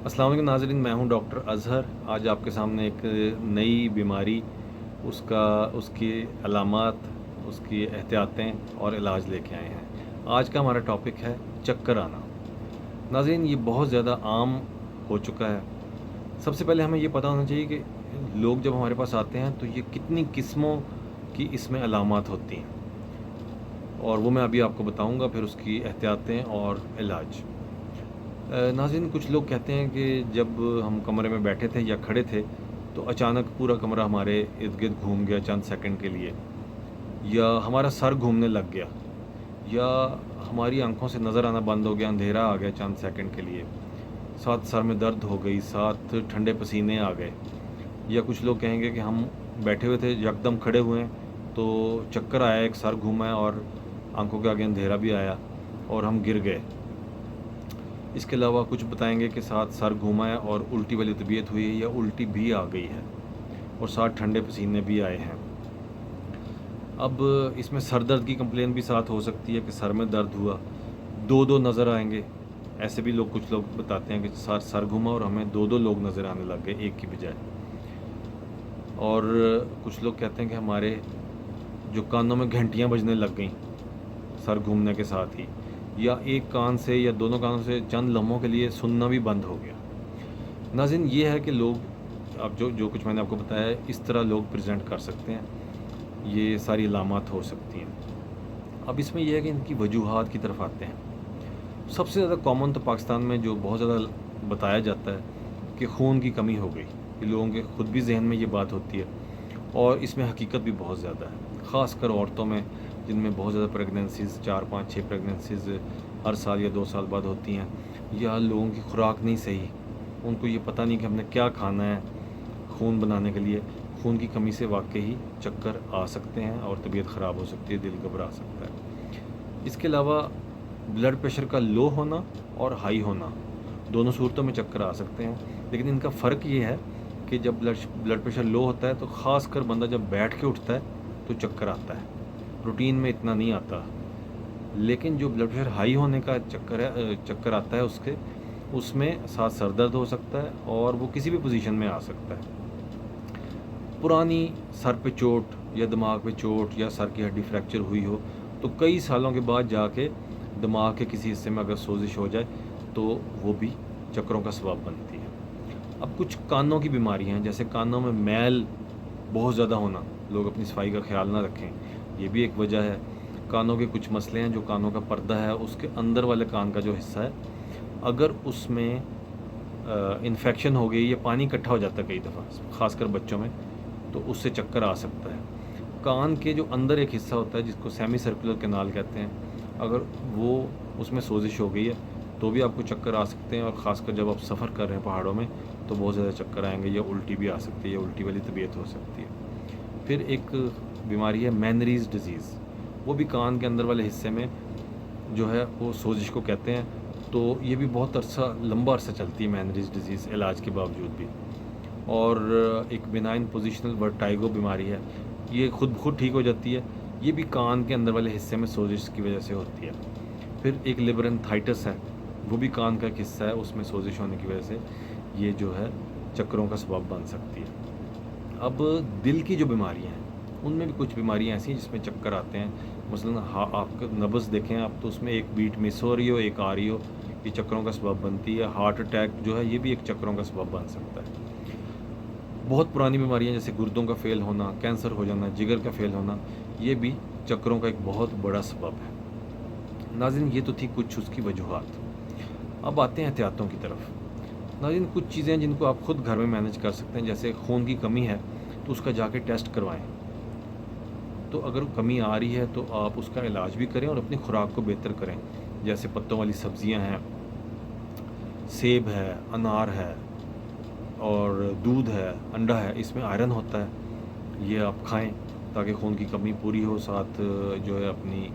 السلام علیکم ناظرین، میں ہوں ڈاکٹر اظہر۔ آج آپ کے سامنے ایک نئی بیماری، اس کی علامات، اس کی احتیاطیں اور علاج لے کے آئے ہیں۔ آج کا ہمارا ٹاپک ہے چکر آنا۔ ناظرین، یہ بہت زیادہ عام ہو چکا ہے۔ سب سے پہلے ہمیں یہ پتہ ہونا چاہیے کہ لوگ جب ہمارے پاس آتے ہیں تو یہ کتنی قسموں کی اس میں علامات ہوتی ہیں، اور وہ میں ابھی آپ کو بتاؤں گا، پھر اس کی احتیاطیں اور علاج۔ ناظرین، کچھ لوگ کہتے ہیں کہ جب ہم کمرے میں بیٹھے تھے یا کھڑے تھے تو اچانک پورا کمرہ ہمارے ارد گرد گھوم گیا چند سیکنڈ کے لیے، یا ہمارا سر گھومنے لگ گیا، یا ہماری آنکھوں سے نظر آنا بند ہو گیا، اندھیرا آ گیا چند سیکنڈ کے لیے، ساتھ سر میں درد ہو گئی، ساتھ ٹھنڈے پسینے آ گئے، یا کچھ لوگ کہیں گے کہ ہم بیٹھے ہوئے تھے، یکدم کھڑے ہوئے ہیں تو چکر آیا، ایک سر گھوما ہے اور آنکھوں کے آگے اندھیرا بھی آیا اور ہم گر گئے۔ اس کے علاوہ کچھ بتائیں گے کہ ساتھ سر گھوما ہے اور الٹی والی طبیعت ہوئی ہے، یا الٹی بھی آ گئی ہے اور ساتھ ٹھنڈے پسینے بھی آئے ہیں۔ اب اس میں سر درد کی کمپلین بھی ساتھ ہو سکتی ہے کہ سر میں درد ہوا، دو نظر آئیں گے، ایسے بھی کچھ لوگ بتاتے ہیں کہ سر گھوما اور ہمیں دو لوگ نظر آنے لگ گئے ایک کی بجائے۔ اور کچھ لوگ کہتے ہیں کہ ہمارے جو کانوں میں گھنٹیاں بجنے لگ گئیں سر گھومنے کے ساتھ ہی، یا ایک کان سے یا دونوں کانوں سے چند لمحوں کے لیے سننا بھی بند ہو گیا۔ ناظرین، یہ ہے کہ لوگ، اب جو کچھ میں نے آپ کو بتایا ہے، اس طرح لوگ پریزنٹ کر سکتے ہیں، یہ ساری علامات ہو سکتی ہیں۔ اب اس میں یہ ہے کہ ان کی وجوہات کی طرف آتے ہیں۔ سب سے زیادہ کامن تو پاکستان میں جو بہت زیادہ بتایا جاتا ہے کہ خون کی کمی ہو گئی، کہ لوگوں کے خود بھی ذہن میں یہ بات ہوتی ہے، اور اس میں حقیقت بھی بہت زیادہ ہے، خاص کر عورتوں میں جن میں بہت زیادہ پریگننسیز، 4 5 6 پریگننسیز ہر سال یا 2 سال بعد ہوتی ہیں، یا لوگوں کی خوراک نہیں صحیح، ان کو یہ پتہ نہیں کہ ہم نے کیا کھانا ہے خون بنانے کے لیے۔ خون کی کمی سے واقعی چکر آ سکتے ہیں اور طبیعت خراب ہو سکتی ہے، دل گھبرا سکتا ہے۔ اس کے علاوہ بلڈ پریشر کا لو ہونا اور ہائی ہونا، دونوں صورتوں میں چکر آ سکتے ہیں، لیکن ان کا فرق یہ ہے کہ جب بلڈ پریشر لو ہوتا ہے تو خاص کر بندہ جب بیٹھ کے اٹھتا ہے تو چکر آتا ہے، روٹین میں اتنا نہیں آتا۔ لیکن جو بلڈ پریشر ہائی ہونے کا چکر آتا ہے، اس میں ساتھ سر درد ہو سکتا ہے اور وہ کسی بھی پوزیشن میں آ سکتا ہے۔ پرانی سر پہ چوٹ یا دماغ پہ چوٹ یا سر کی ہڈی فریکچر ہوئی ہو تو کئی سالوں کے بعد جا کے دماغ کے کسی حصے میں اگر سوزش ہو جائے تو وہ بھی چکروں کا سبب بنتی ہے۔ اب کچھ کانوں کی بیماریاں ہیں، جیسے کانوں میں میل بہت زیادہ ہونا، لوگ اپنی صفائی کا خیال نہ رکھیں، یہ بھی ایک وجہ ہے۔ کانوں کے کچھ مسئلے ہیں، جو کانوں کا پردہ ہے، اس کے اندر والے کان کا جو حصہ ہے، اگر اس میں انفیکشن ہو گئی یا پانی اکٹھا ہو جاتا ہے کئی دفعہ، خاص کر بچوں میں، تو اس سے چکر آ سکتا ہے۔ کان کے جو اندر ایک حصہ ہوتا ہے جس کو سیمی سرکولر کینال کہتے ہیں، اگر وہ اس میں سوزش ہو گئی ہے تو بھی آپ کو چکر آ سکتے ہیں، اور خاص کر جب آپ سفر کر رہے ہیں پہاڑوں میں تو بہت زیادہ چکر آئیں گے، یا الٹی بھی آ سکتی ہے، یا الٹی والی طبیعت ہو سکتی ہے۔ پھر ایک بیماری ہے مینریز ڈیزیز، وہ بھی کان کے اندر والے حصے میں جو ہے وہ سوزش کو کہتے ہیں، تو یہ بھی بہت لمبا عرصہ چلتی ہے مینریز ڈیزیز علاج کے باوجود بھی۔ اور ایک بینائن پوزیشنل ورٹائگو بیماری ہے، یہ خود بخود ٹھیک ہو جاتی ہے، یہ بھی کان کے اندر والے حصے میں سوزش کی وجہ سے ہوتی ہے۔ پھر ایک لیبرنتھائٹس ہے، وہ بھی کان کا ایک حصہ ہے، اس میں سوزش ہونے کی وجہ سے یہ جو ہے چکروں کا سبب بن سکتی ہے۔ اب دل کی جو بیماریاں ہیں ان میں بھی کچھ بیماریاں ایسی ہیں جس میں چکر آتے ہیں، مثلاً آپ کا نبض دیکھیں آپ تو اس میں ایک بیٹ مس ہو رہی ہو، ایک آ رہی ہو، یہ چکروں کا سبب بنتی ہے۔ ہارٹ اٹیک جو ہے یہ بھی ایک چکروں کا سبب بن سکتا ہے۔ بہت پرانی بیماریاں جیسے گردوں کا فیل ہونا، کینسر ہو جانا، جگر کا فیل ہونا، یہ بھی چکروں کا ایک بہت بڑا سبب ہے۔ ناظرین، یہ تو تھی کچھ اس کی وجوہات۔ اب آتے ہیں احتیاطوں کی طرف۔ ناظرین، کچھ چیزیں جن کو آپ خود گھر میں مینیج کر سکتے ہیں، جیسے خون کی کمی ہے تو اس کا جا کے ٹیسٹ کروائیں، تو اگر کمی آ رہی ہے تو آپ اس کا علاج بھی کریں اور اپنی خوراک کو بہتر کریں، جیسے پتوں والی سبزیاں ہیں، سیب ہے، انار ہے، اور دودھ ہے، انڈا ہے، اس میں آئرن ہوتا ہے، یہ آپ کھائیں تاکہ خون کی کمی پوری ہو۔ ساتھ جو ہے اپنی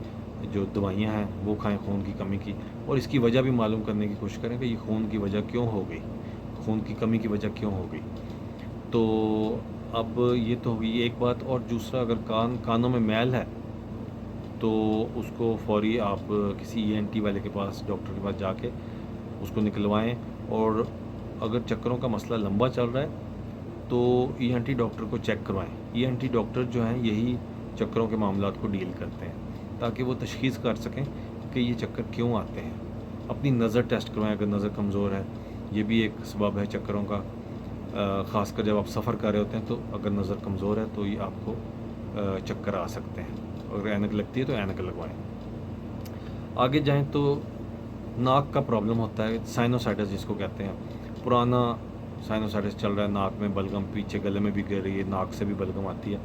جو دوائیاں ہیں وہ کھائیں خون کی کمی کی، اور اس کی وجہ بھی معلوم کرنے کی کوشش کریں کہ یہ خون کی وجہ کیوں ہو گئی، خون کی کمی کی وجہ کیوں ہو گئی۔ تو اب یہ تو ہوئی ایک بات، اور دوسرا اگر کانوں میں میل ہے تو اس کو فوری آپ کسی ENT والے کے پاس، ڈاکٹر کے پاس جا کے اس کو نکلوائیں، اور اگر چکروں کا مسئلہ لمبا چل رہا ہے تو ENT ڈاکٹر کو چیک کروائیں. ENT ڈاکٹر جو ہیں یہی چکروں کے معاملات کو ڈیل کرتے ہیں تاکہ وہ تشخیص کر سکیں کہ یہ چکر کیوں آتے ہیں. اپنی نظر ٹیسٹ کروائیں اگر نظر کمزور ہے، یہ بھی ایک سبب ہے چکروں کا، خاص کر جب آپ سفر کر رہے ہوتے ہیں تو اگر نظر کمزور ہے تو یہ آپ کو چکر آ سکتے ہیں. اگر اینک لگتی ہے تو اینک لگوائیں. آگے جائیں تو ناک کا پرابلم ہوتا ہے، سائنوسائٹس جس کو کہتے ہیں. پرانا سائنوسائٹس چل رہا ہے، ناک میں بلغم، پیچھے گلے میں بھی گر رہی ہے، ناک سے بھی بلغم آتی ہے.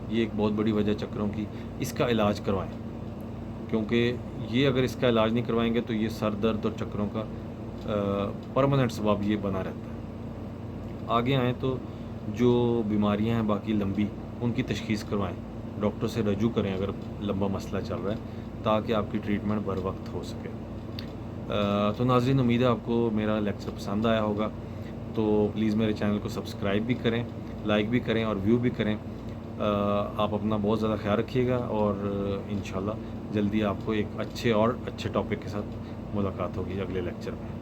یہ ایک بہت بڑی وجہ چکروں کی. اس کا علاج کروائیں، کیونکہ یہ اگر اس کا علاج نہیں کروائیں گے تو یہ سر درد اور چکروں کا پرماننٹ سبب یہ بنا رہتا ہے. آگے آئیں تو جو بیماریاں ہیں باقی لمبی، ان کی تشخیص کروائیں، ڈاکٹر سے رجوع کریں اگر لمبا مسئلہ چل رہا ہے تاکہ آپ کی ٹریٹمنٹ بر وقت ہو سکے. تو ناظرین، امید ہے آپ کو میرا لیکچر پسند آیا ہوگا، تو پلیز میرے چینل کو سبسکرائب بھی کریں، لائک بھی کریں اور ویو بھی کریں. آپ اپنا بہت زیادہ خیال رکھیے گا اور انشاءاللہ جلدی آپ کو ایک اچھے ٹاپک کے ساتھ ملاقات ہوگی اگلے لیکچر میں.